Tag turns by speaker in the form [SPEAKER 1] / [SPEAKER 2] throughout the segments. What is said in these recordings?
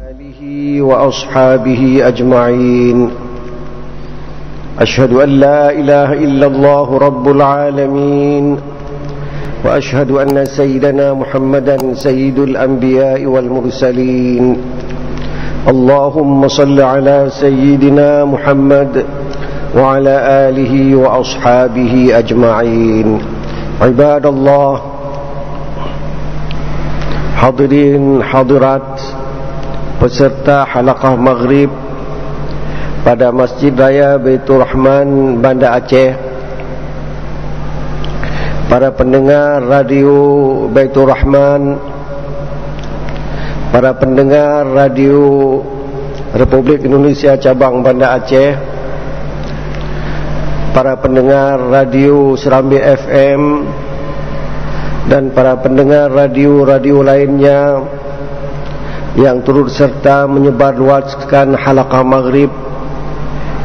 [SPEAKER 1] آله وأصحابه أجمعين. أشهد أن لا إله إلا الله رب العالمين، وأشهد أن سيدنا محمدا سيد الأنبياء والمرسلين. اللهم صل على سيدنا محمد وعلى آله وأصحابه أجمعين. عباد الله، hadirin hadirat peserta halaqah maghrib pada Masjid Raya Baitur Rahman, Banda Aceh, para pendengar radio Baitur Rahman, para pendengar radio Republik Indonesia cabang Banda Aceh, para pendengar radio Serambi FM, dan para pendengar radio-radio lainnya yang turut serta menyebarluaskan halaqah maghrib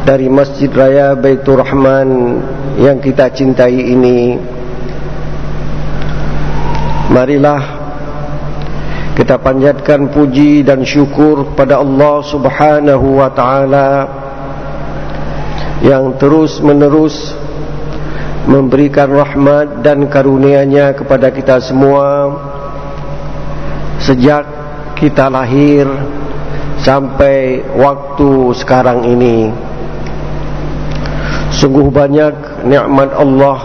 [SPEAKER 1] dari Masjid Raya Baitur Rahman yang kita cintai ini. Marilah kita panjatkan puji dan syukur kepada Allah Subhanahu wa ta'ala yang terus menerus memberikan rahmat dan karunia-Nya kepada kita semua sejak kita lahir sampai waktu sekarang ini. Sungguh banyak nikmat Allah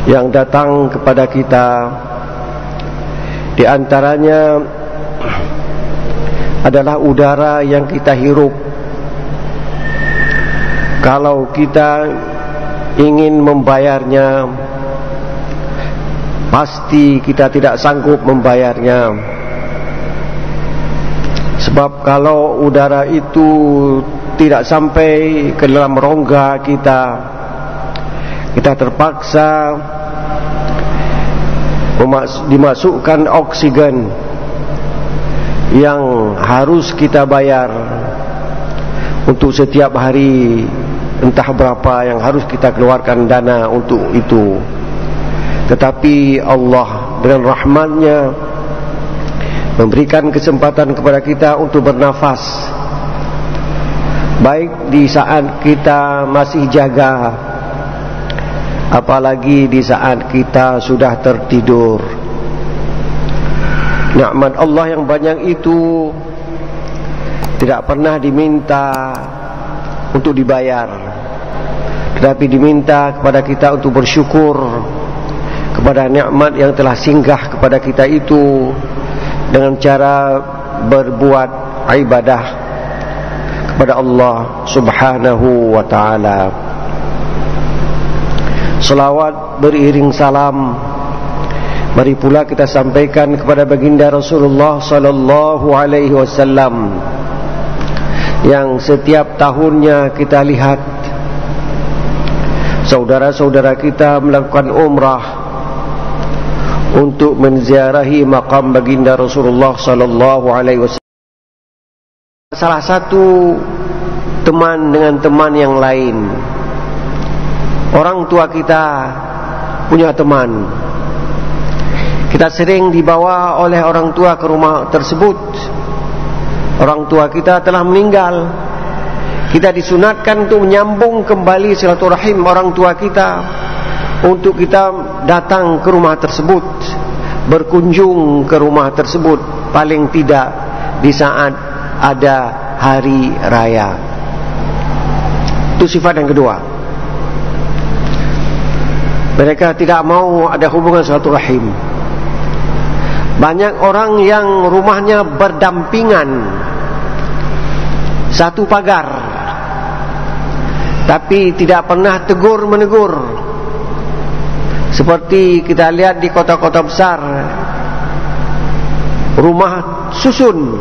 [SPEAKER 1] yang datang kepada kita. Di antaranya adalah udara yang kita hirup. Kalau kita ingin membayarnya, pasti kita tidak sanggup membayarnya. Sebab kalau udara itu tidak sampai ke dalam rongga kita, kita terpaksa dimasukkan oksigen yang harus kita bayar untuk setiap hari. Entah berapa yang harus kita keluarkan dana untuk itu. Tetapi Allah dengan rahmatnya memberikan kesempatan kepada kita untuk bernafas, baik di saat kita masih jaga, apalagi di saat kita sudah tertidur. Nikmat Allah yang banyak itu tidak pernah diminta untuk dibayar, tetapi diminta kepada kita untuk bersyukur kepada nikmat yang telah singgah kepada kita itu dengan cara berbuat ibadah kepada Allah Subhanahu wa ta'ala. Selawat beriring salam mari pula kita sampaikan kepada baginda Rasulullah sallallahu alaihi wasallam yang setiap tahunnya kita lihat saudara-saudara kita melakukan umrah untuk menziarahi makam baginda Rasulullah sallallahu alaihi wasallam. Salah satu teman dengan teman yang lain. Orang tua kita punya teman. Kita sering dibawa oleh orang tua ke rumah tersebut. Orang tua kita telah meninggal. Kita disunatkan untuk menyambung kembali silaturahim orang tua kita, untuk kita datang ke rumah tersebut, berkunjung ke rumah tersebut, paling tidak di saat ada hari raya. Itu sifat yang kedua. Mereka tidak mau ada hubungan silaturahim. Banyak orang yang rumahnya berdampingan, satu pagar, tapi tidak pernah tegur menegur. Seperti kita lihat di kota-kota besar, rumah susun.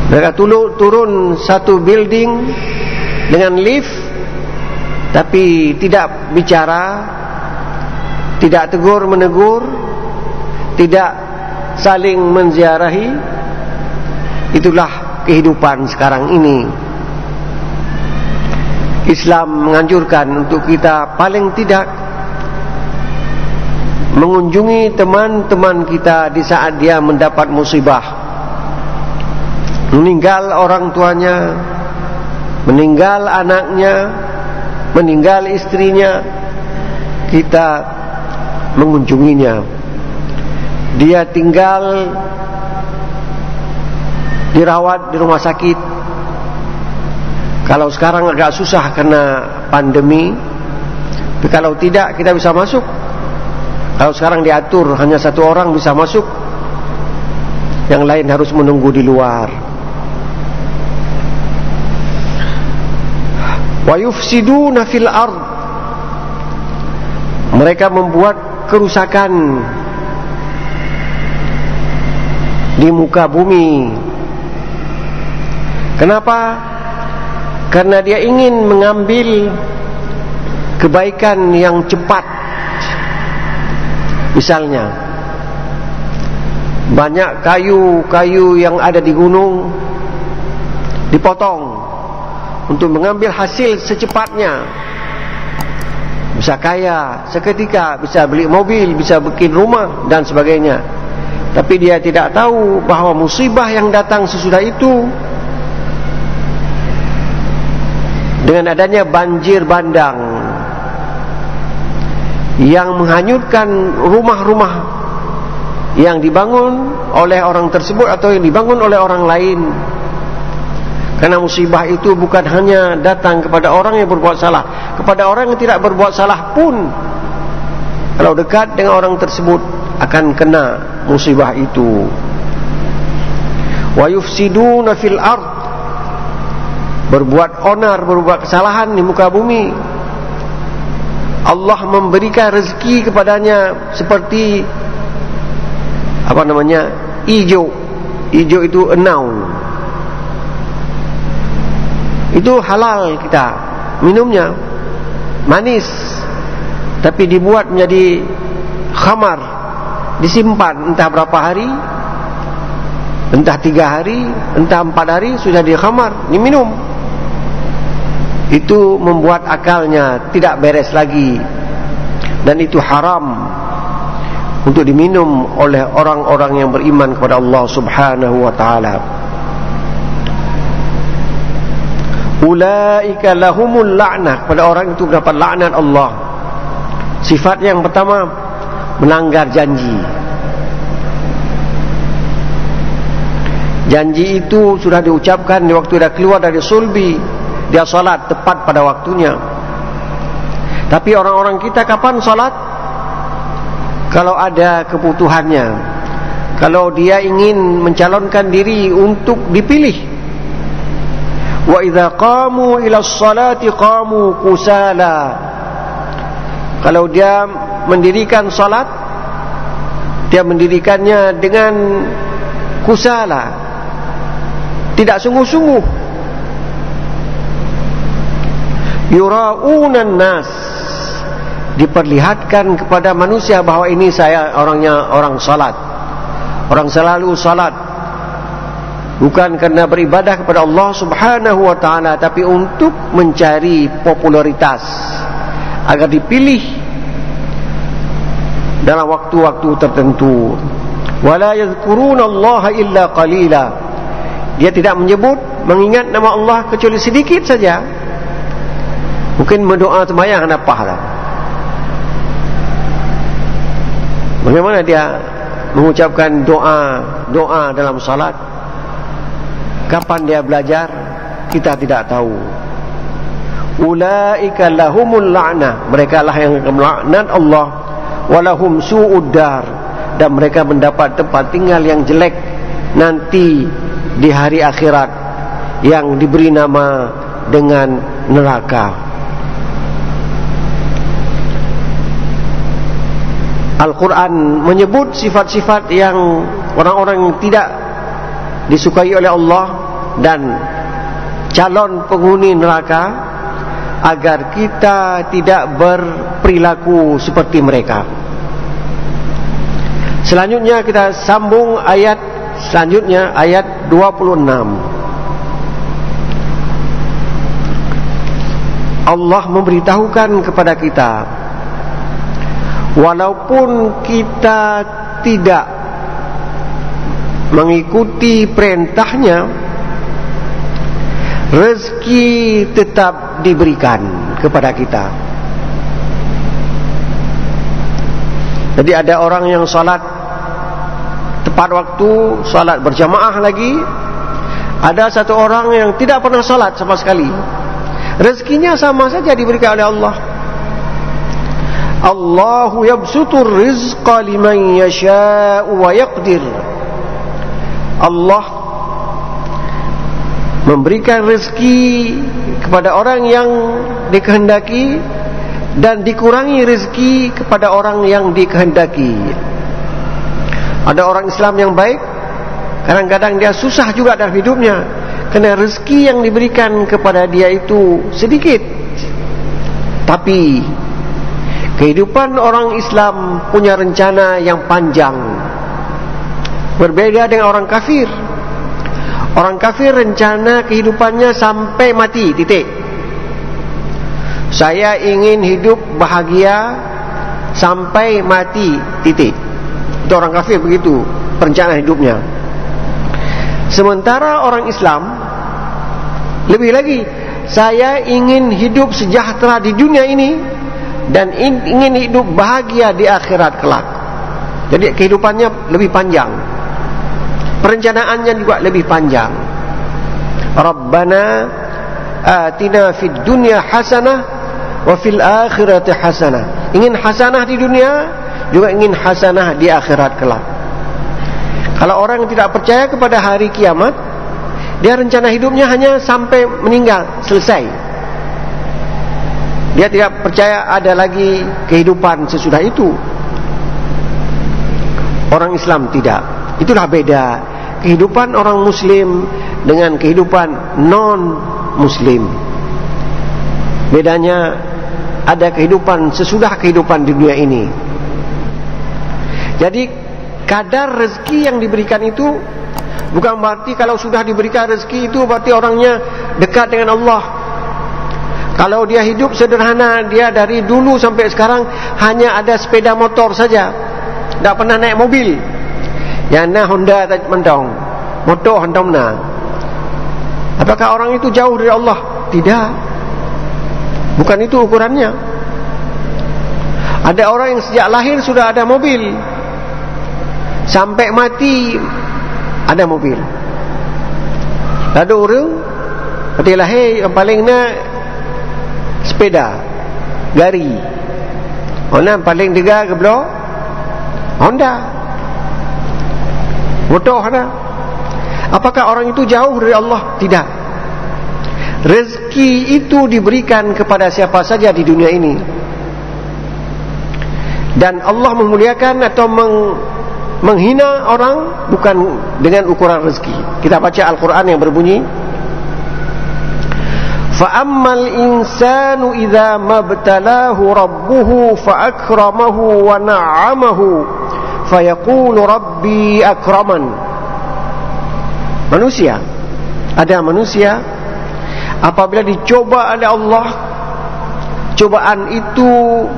[SPEAKER 1] Mereka turun satu building dengan lift, tapi tidak bicara, tidak tegur menegur, tidak saling menziarahi. Itulah kehidupan sekarang ini. Islam menganjurkan untuk kita paling tidak mengunjungi teman-teman kita di saat dia mendapat musibah, meninggal orang tuanya, meninggal anaknya, meninggal istrinya, kita mengunjunginya. Dia tinggal dirawat di rumah sakit. Kalau sekarang agak susah karena pandemi, tapi kalau tidak kita bisa masuk. Kalau sekarang diatur hanya satu orang bisa masuk, yang lain harus menunggu di luar. Wa yufsiduna fil ard, mereka membuat kerusakan di muka bumi. Kenapa? Karena dia ingin mengambil kebaikan yang cepat. Misalnya, banyak kayu-kayu yang ada di gunung dipotong untuk mengambil hasil secepatnya. Bisa kaya seketika, bisa beli mobil, bisa bikin rumah dan sebagainya. Tapi dia tidak tahu bahawa musibah yang datang sesudah itu, dengan adanya banjir bandang yang menghanyutkan rumah-rumah yang dibangun oleh orang tersebut atau yang dibangun oleh orang lain. Karena musibah itu bukan hanya datang kepada orang yang berbuat salah, kepada orang yang tidak berbuat salah pun, kalau dekat dengan orang tersebut akan kena musibah itu. Wa yufsiduna fil ard, berbuat onar, berbuat kesalahan di muka bumi. Allah memberikan rezeki kepadanya seperti hijau. Hijau itu enau. Itu halal kita minumnya, manis, tapi dibuat menjadi khamar, disimpan entah berapa hari, entah 3 hari, entah 4 hari, sudah dikhamar, diminum. Itu membuat akalnya tidak beres lagi, dan itu haram untuk diminum oleh orang-orang yang beriman kepada Allah Subhanahu wa ta'ala. Ulaika lahumul la'nah, pada orang itu mendapat laknat Allah. Sifat yang pertama, melanggar janji. Janji itu sudah diucapkan di waktu dia keluar dari sulbi, dia salat tepat pada waktunya. Tapi orang-orang kita kapan salat? Kalau ada kebutuhannya, kalau dia ingin mencalonkan diri untuk dipilih. Wa idza qamu ila sholati qamu kusala, kalau dia mendirikan salat, dia mendirikannya dengan kusala, tidak sungguh-sungguh. Yura'unan nas, diperlihatkan kepada manusia bahawa ini saya orangnya orang salat, orang selalu salat, bukan karena beribadah kepada Allah Subhanahu wa ta'ala, tapi untuk mencari popularitas agar dipilih dalam waktu-waktu tertentu. Wala yadhkuruna Allah illa qalila, dia tidak menyebut, mengingat nama Allah kecuali sedikit saja. Mungkin berdoa sembahyang apa lah. Bagaimana dia mengucapkan doa dalam salat? Kapan dia belajar? Kita tidak tahu. Ulaika lahumul la'nah, mereka lah yang melaknat Allah. Walahum su'ud dar, dan mereka mendapat tempat tinggal yang jelek nanti di hari akhirat, yang diberi nama dengan neraka. Al-Quran menyebut sifat-sifat yang orang-orang yang tidak disukai oleh Allah dan calon penghuni neraka, agar kita tidak berperilaku seperti mereka. Selanjutnya kita sambung ayat selanjutnya, ayat 26. Allah memberitahukan kepada kita, walaupun kita tidak mengikuti perintahnya, rezeki tetap diberikan kepada kita. Jadi ada orang yang salat tepat waktu, salat berjamaah lagi. Ada satu orang yang tidak pernah salat sama sekali. Rezekinya sama saja diberikan oleh Allah. Allahu yabsutur rizqa liman yasha'u wa yaqdir. Allah memberikan rezeki kepada orang yang dikehendaki dan dikurangi rezeki kepada orang yang dikehendaki. Ada orang Islam yang baik, kadang-kadang dia susah juga dalam hidupnya, kerana rezeki yang diberikan kepada dia itu sedikit. Tapi kehidupan orang Islam punya rencana yang panjang, berbeda dengan orang kafir. Orang kafir rencana kehidupannya sampai mati, titik. Saya ingin hidup bahagia sampai mati, titik. Itu orang kafir begitu perencanaan hidupnya. Sementara orang Islam lebih lagi, saya ingin hidup sejahtera di dunia ini dan ingin hidup bahagia di akhirat kelak. Jadi kehidupannya lebih panjang, perencanaannya juga lebih panjang. Rabbana atina fid dunya hasanah wa fil akhirati hasanah. Ingin hasanah di dunia, juga ingin hasanah di akhirat kelak. Kalau orang yang tidak percaya kepada hari kiamat, dia rencana hidupnya hanya sampai meninggal, selesai. Dia tidak percaya ada lagi kehidupan sesudah itu. Orang Islam tidak. Itulah beda kehidupan orang Muslim dengan kehidupan non-Muslim. Bedanya ada kehidupan sesudah kehidupan di dunia ini. Jadi kadar rezeki yang diberikan itu bukan berarti kalau sudah diberikan rezeki itu berarti orangnya dekat dengan Allah. Kalau dia hidup sederhana, dia dari dulu sampai sekarang hanya ada sepeda motor saja, tidak pernah naik mobil. Yang na Honda tak mentong, motor hentam na. Apakah orang itu jauh dari Allah? Tidak. Bukan itu ukurannya. Ada orang yang sejak lahir sudah ada mobil, sampai mati ada mobil. Ada orang ketika lahir yang paling nak sepeda, gari. Orang paling dega ke belakang Honda, motor Honda. Apakah orang itu jauh dari Allah? Tidak. Rezeki itu diberikan kepada siapa saja di dunia ini, dan Allah memuliakan atau menghina orang bukan dengan ukuran rezeki. Kita baca Al-Quran yang berbunyi, فَأَمَّا الْإِنسَانُ إِذَا مَبْتَلَاهُ رَبُّهُ فَأَكْرَمَهُ وَنَعَّمَهُ فَيَقُولُ رَبِّي أَكْرَمَنِ. Manusia, ada manusia apabila dicoba oleh Allah, cobaan itu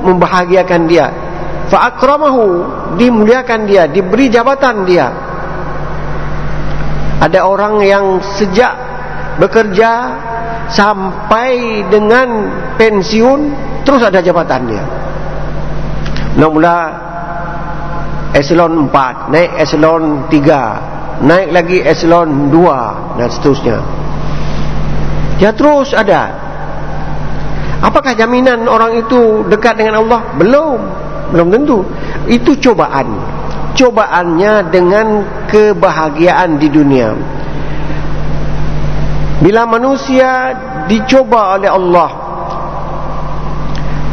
[SPEAKER 1] membahagiakan dia. Fa'akramahu, dimuliakan dia, diberi jabatan dia. Ada orang yang sejak bekerja sampai dengan pensiun terus ada jabatan dia. Mula-mula eselon 4, naik eselon 3, naik lagi eselon 2 dan seterusnya. Dia terus ada. Apakah jaminan orang itu dekat dengan Allah? Belum tentu. Itu cobaan. Cobaannya dengan kebahagiaan di dunia. Bila manusia dicoba oleh Allah,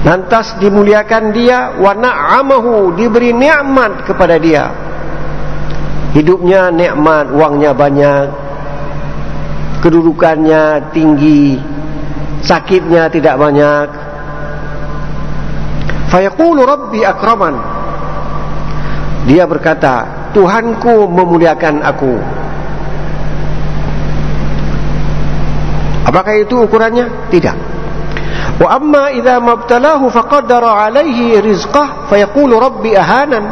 [SPEAKER 1] lantas dimuliakan dia, wa na'amahu, diberi nikmat kepada dia. Hidupnya nikmat, uangnya banyak, kedudukannya tinggi, sakitnya tidak banyak. Fayaqulu Rabbi akraman. Dia berkata, Tuhanku memuliakan aku. Apakah itu ukurannya? Tidak. Wa amma idza mabtalahu faqaddara alaihi rizqah fayaqulu rabbi ahanan.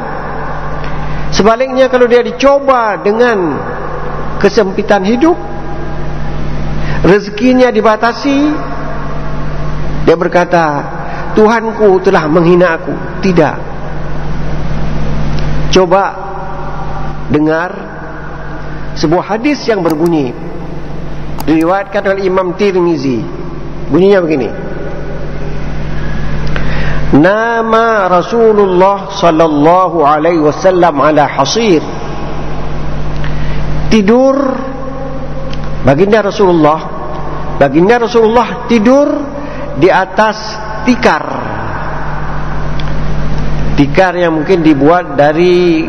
[SPEAKER 1] Sebaliknya, kalau dia dicoba dengan kesempitan hidup, rezekinya dibatasi, dia berkata, Tuhanku telah menghina aku. Tidak. Coba dengar sebuah hadis yang berbunyi, diriwayatkan oleh Imam Tirmizi. Bunyinya begini: Nama Rasulullah sallallahu alaihi wasallam ala hasir. Tidur baginda Rasulullah tidur di atas tikar. Tikar yang mungkin dibuat dari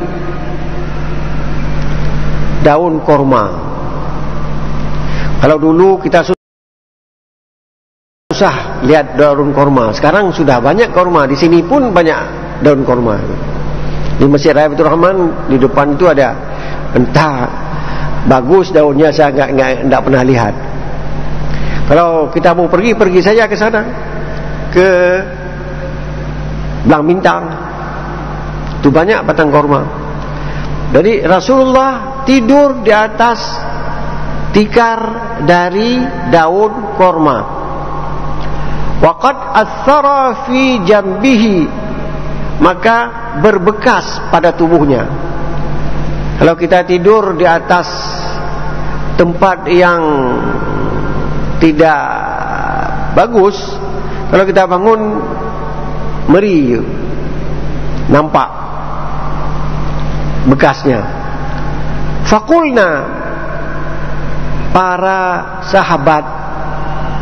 [SPEAKER 1] daun korma. Kalau dulu kita susah lihat daun korma, sekarang sudah banyak korma. Di sini pun banyak daun korma. Di Masjid Raya Baitur Rahman di depan itu ada, entah bagus daunnya, saya enggak pernah lihat. Kalau kita mau pergi saja ke sana, ke Belang Bintang, itu banyak batang korma. Jadi Rasulullah tidur di atas tikar dari daun korma. Waqad athara fi jambihi, maka berbekas pada tubuhnya. Kalau kita tidur di atas tempat yang tidak bagus, kalau kita bangun meri, nampak bekasnya. Faqulna, para sahabat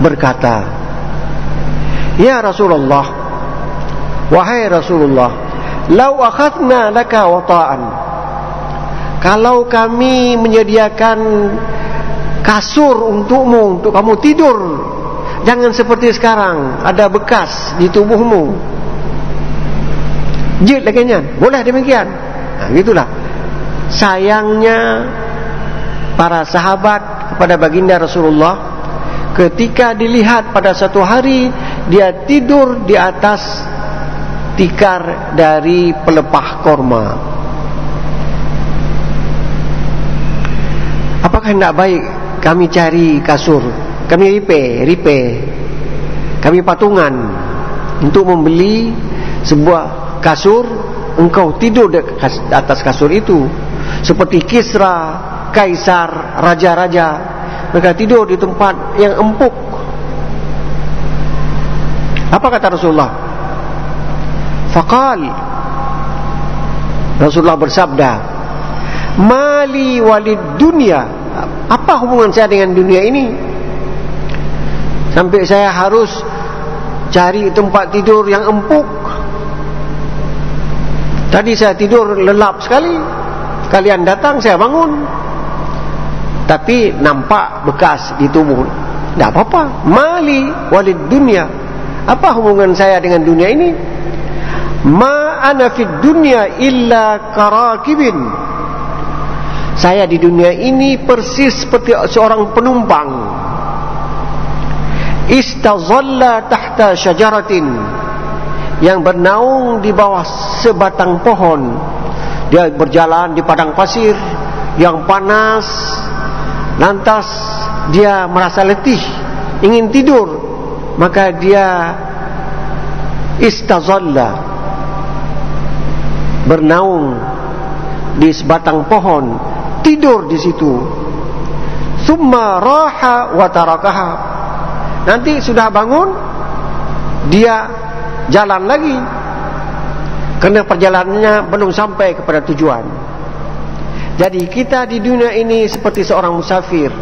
[SPEAKER 1] berkata, Ya Rasulullah, wahai Rasulullah, lau akhadna laka wata'an, kalau kami menyediakan kasur untukmu, untuk kamu tidur, jangan seperti sekarang ada bekas di tubuhmu, jid laginya, boleh demikian. Nah, gitulah sayangnya para sahabat kepada baginda Rasulullah ketika dilihat pada satu hari dia tidur di atas tikar dari pelepah korma. Apakah tidak baik kami cari kasur, kami repair, kami patungan untuk membeli sebuah kasur, engkau tidur di atas kasur itu, seperti Kisra, Kaisar, raja-raja, mereka tidur di tempat yang empuk. Apa kata Rasulullah? Faqal, Rasulullah bersabda, Mali walid dunia, apa hubungan saya dengan dunia ini sampai saya harus cari tempat tidur yang empuk? Tadi saya tidur lelap sekali, kalian datang saya bangun, tapi nampak bekas di tubuh. Tak apa-apa. Mali walid dunia, apa hubungan saya dengan dunia ini? Ma ana fid dunya illa karakibin, saya di dunia ini persis seperti seorang penumpang. Istazalla tahta syajaratin, yang bernaung di bawah sebatang pohon. Dia berjalan di padang pasir yang panas, lantas dia merasa letih, ingin tidur, maka dia istazalla, bernaung di sebatang pohon, tidur di situ. Summa raha wa tarakaha, nanti sudah bangun dia jalan lagi, kerana perjalanannya belum sampai kepada tujuan. Jadi kita di dunia ini seperti seorang musafir.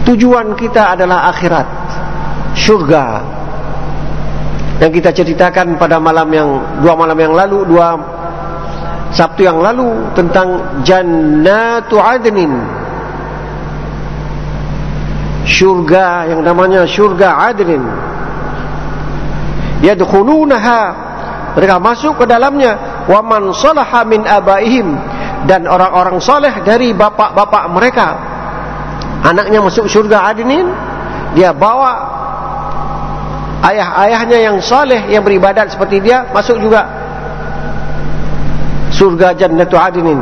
[SPEAKER 1] Tujuan kita adalah akhirat, syurga. Yang kita ceritakan pada dua malam yang lalu, 2 Sabtu yang lalu, tentang Jannatu Adnin, syurga yang namanya syurga Adnin. Yadkhulunaha, mereka masuk ke dalamnya. Wa man salaha min abaihim, dan orang-orang soleh dari bapak-bapak mereka, anaknya masuk syurga Adnin, dia bawa ayah-ayahnya yang saleh, yang beribadat seperti dia, masuk juga surga Jannatu Adnin.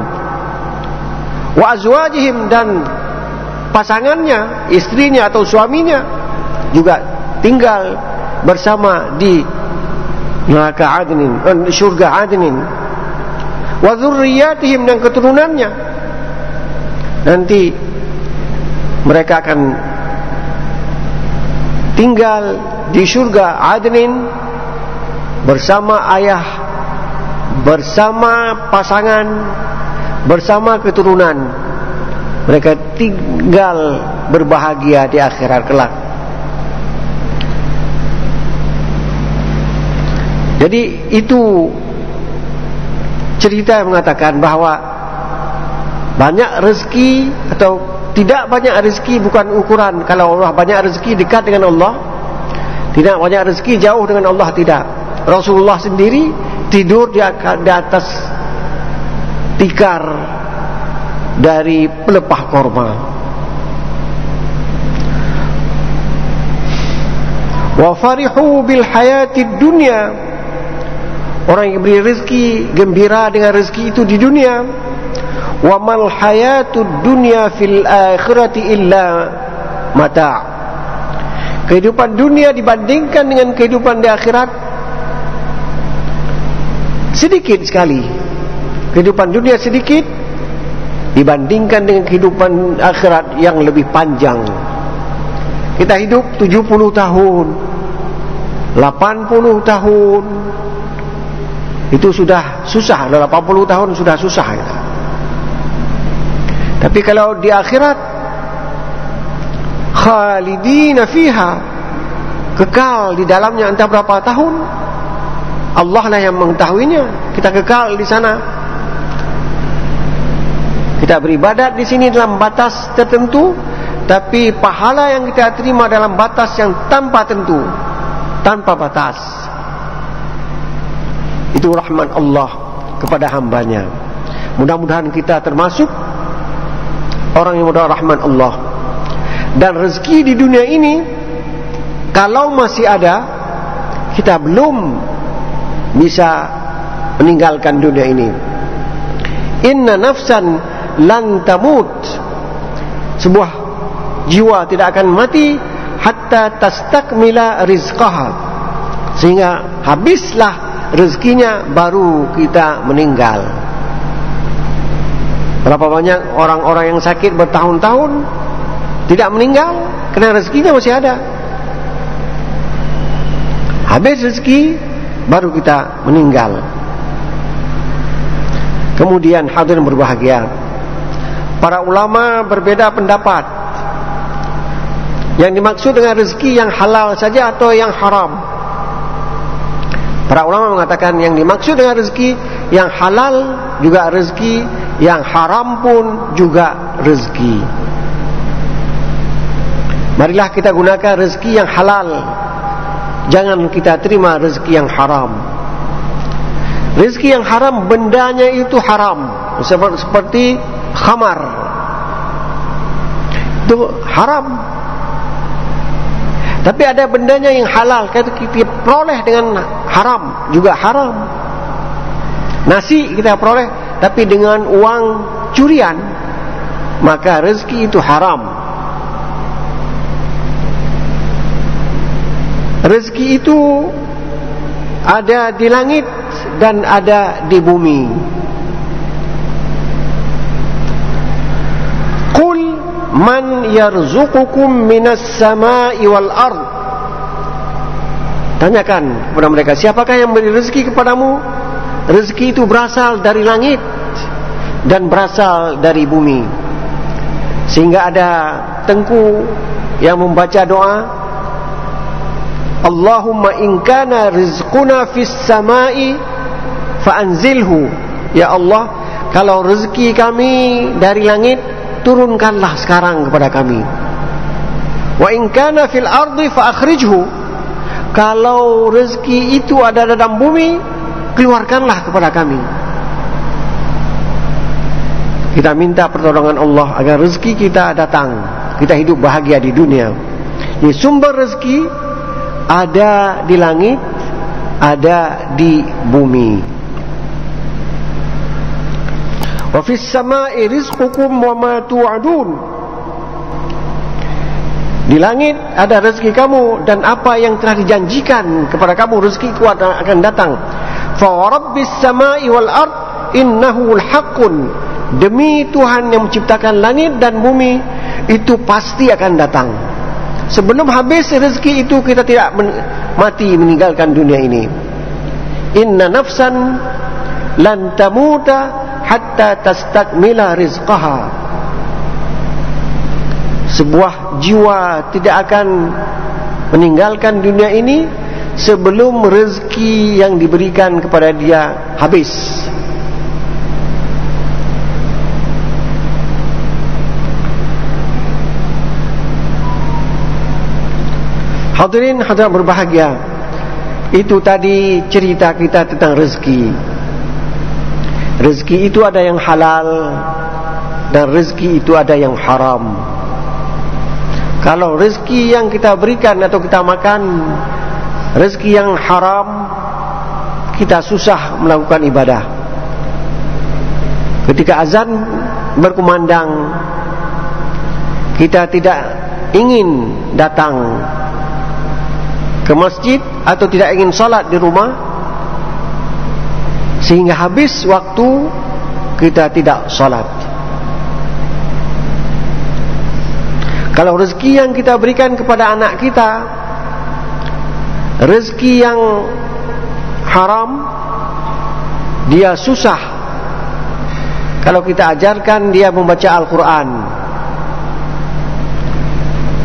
[SPEAKER 1] Wa azwajihim, dan pasangannya, istrinya atau suaminya juga tinggal bersama di neraka Adnin, surga Adnin. Wa dzurriyyatihim, dan keturunannya nanti mereka akan tinggal di surga Adnin bersama ayah, bersama pasangan, bersama keturunan. Mereka tinggal berbahagia di akhirat kelak. Jadi itu cerita yang mengatakan bahawa banyak rezeki atau tidak banyak rezeki bukan ukuran. Kalau Allah banyak rezeki, dekat dengan Allah. Tidak banyak rezeki, jauh dengan Allah, tidak. Rasulullah sendiri tidur di atas tikar dari pelepah korma. Wa farihu bil hayatid dunya, orang yang beri rezeki gembira dengan rezeki itu di dunia. Wa mal hayatud dunya fil akhirati illa mata'. Kehidupan dunia dibandingkan dengan kehidupan di akhirat sedikit sekali. Kehidupan dunia sedikit dibandingkan dengan kehidupan akhirat yang lebih panjang. Kita hidup 70 tahun, 80 tahun, itu sudah susah. 80 tahun sudah susah kita. Tapi kalau di akhirat, khalidina fiha, kekal di dalamnya entah berapa tahun, Allah lah yang mengetahuinya. Kita kekal di sana. Kita beribadat di sini dalam batas tertentu, tapi pahala yang kita terima dalam batas yang tanpa tentu, tanpa batas. Itu rahmat Allah kepada hambanya. Mudah-mudahan kita termasuk orang yang mendapat rahmat Allah. Dan rezeki di dunia ini, kalau masih ada, kita belum bisa meninggalkan dunia ini. Inna nafsan lan tamut, sebuah jiwa tidak akan mati hatta tastakmila rizqaha, sehingga habislah rezekinya baru kita meninggal. Berapa banyak orang-orang yang sakit bertahun-tahun tidak meninggal kerana rezekinya masih ada. Habis rezeki baru kita meninggal. Kemudian hadirin berbahagia, para ulama berbeza pendapat yang dimaksud dengan rezeki yang halal saja atau yang haram. Para ulama mengatakan yang dimaksud dengan rezeki yang halal juga rezeki, yang haram pun juga rezeki. Marilah kita gunakan rezeki yang halal, jangan kita terima rezeki yang haram. Rezeki yang haram, bendanya itu haram, seperti khamar, itu haram. Tapi ada bendanya yang halal, kita peroleh dengan haram, juga haram. Nasi kita peroleh, tapi dengan uang curian, maka rezeki itu haram. Rezeki itu ada di langit dan ada di bumi. Qul man yarzuqukum minas sama'i wal ard. Tanyakan kepada mereka, siapakah yang beri rezeki kepadamu? Rezeki itu berasal dari langit dan berasal dari bumi. Sehingga ada tengku yang membaca doa, Allahumma in kana rizquna fis sama'i fa'anzilhu. Ya Allah, kalau rezeki kami dari langit, turunkanlah sekarang kepada kami. Wa in kana fil ardi fa'akhrijhu. Kalau rezeki itu ada dalam bumi, keluarkanlah kepada kami. Kita minta pertolongan Allah agar rezeki kita datang, kita hidup bahagia di dunia. Jadi sumber rezeki ada di langit, ada di bumi. Wa fis samai rizqukum wa ma tu'adun. Di langit ada rezeki kamu dan apa yang telah dijanjikan kepada kamu, rezekiku akan datang. Fa rabbis samai wal ard innahu al-haqqun. Demi Tuhan yang menciptakan langit dan bumi, itu pasti akan datang. Sebelum habis rezeki itu, kita tidak mati meninggalkan dunia ini. Inna nafsan lan tamuta hatta tastakmila rizqaha. Sebuah jiwa tidak akan meninggalkan dunia ini sebelum rezeki yang diberikan kepada dia habis. Hadirin hadirat berbahagia, itu tadi cerita kita tentang rezeki. Rezeki itu ada yang halal dan rezeki itu ada yang haram. Kalau rezeki yang kita berikan atau kita makan rezeki yang haram, kita susah melakukan ibadah. Ketika azan berkumandang, kita tidak ingin datang ke masjid atau tidak ingin salat di rumah, sehingga habis waktu kita tidak salat. Kalau rezeki yang kita berikan kepada anak kita, rezeki yang haram, dia susah. Kalau kita ajarkan dia membaca Al-Quran,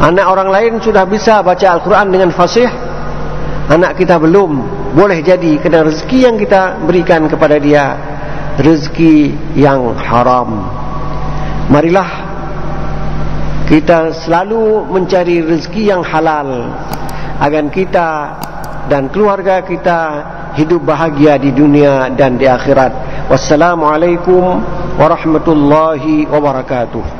[SPEAKER 1] anak orang lain sudah bisa baca Al-Quran dengan fasih, anak kita belum. Boleh jadi kerana rezeki yang kita berikan kepada dia rezeki yang haram. Marilah kita selalu mencari rezeki yang halal agar kita dan keluarga kita hidup bahagia di dunia dan di akhirat. Wassalamualaikum warahmatullahi wabarakatuh.